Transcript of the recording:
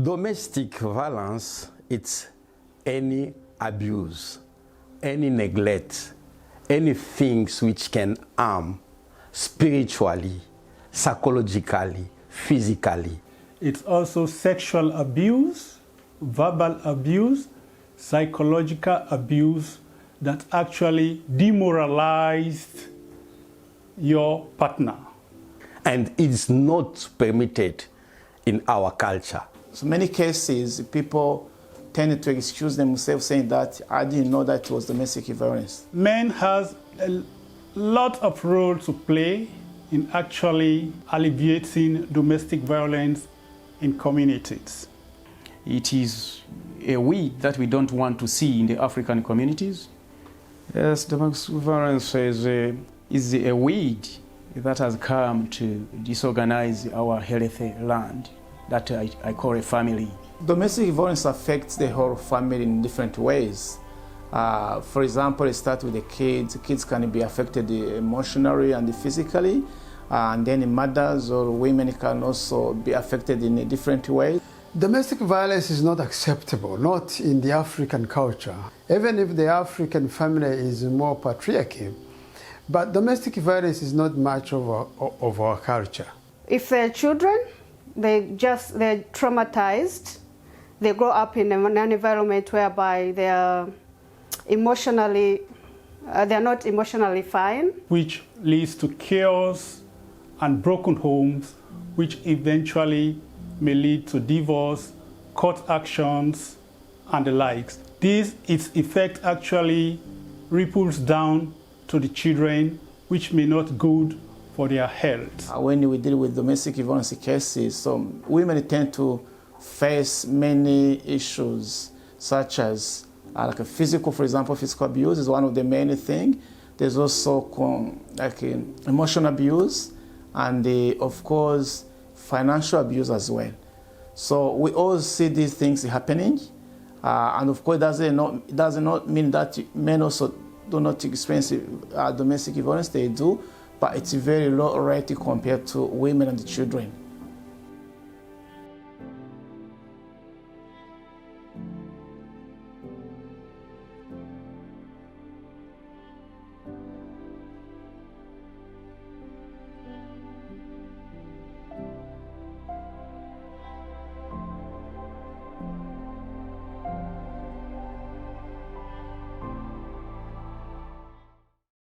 Domestic violence, it's any abuse, any neglect, any things which can harm spiritually, psychologically, physically. It's also sexual abuse, verbal abuse, psychological abuse that actually demoralized your partner. And it's not permitted in our culture. So many cases, people tend to excuse themselves saying that I didn't know that it was domestic violence. Men has a lot of role to play in actually alleviating domestic violence in communities. It is a weed that we don't want to see in the African communities. Yes, domestic violence is a weed that has come to disorganize our healthy land that I call a family. Domestic violence affects the whole family in different ways. For example, it starts with the kids. Kids can be affected emotionally and physically, and then mothers or women can also be affected in a different way. Domestic violence is not acceptable, not in the African culture. Even if the African family is more patriarchal, but domestic violence is not much of our culture. If they're children, they're traumatized. They grow up in an environment whereby they're not emotionally fine. Which leads to chaos and broken homes, which eventually may lead to divorce, court actions, and the likes. Its effect actually ripples down to the children, which may not good for their health. When we deal with domestic violence cases, women tend to face many issues, such as like a physical, for example, physical abuse is one of the main things. There's also emotional abuse, and of course, financial abuse as well. So we all see these things happening, and of course, it does not mean that men also do not experience domestic violence. They do, but it's very low rate compared to women and children.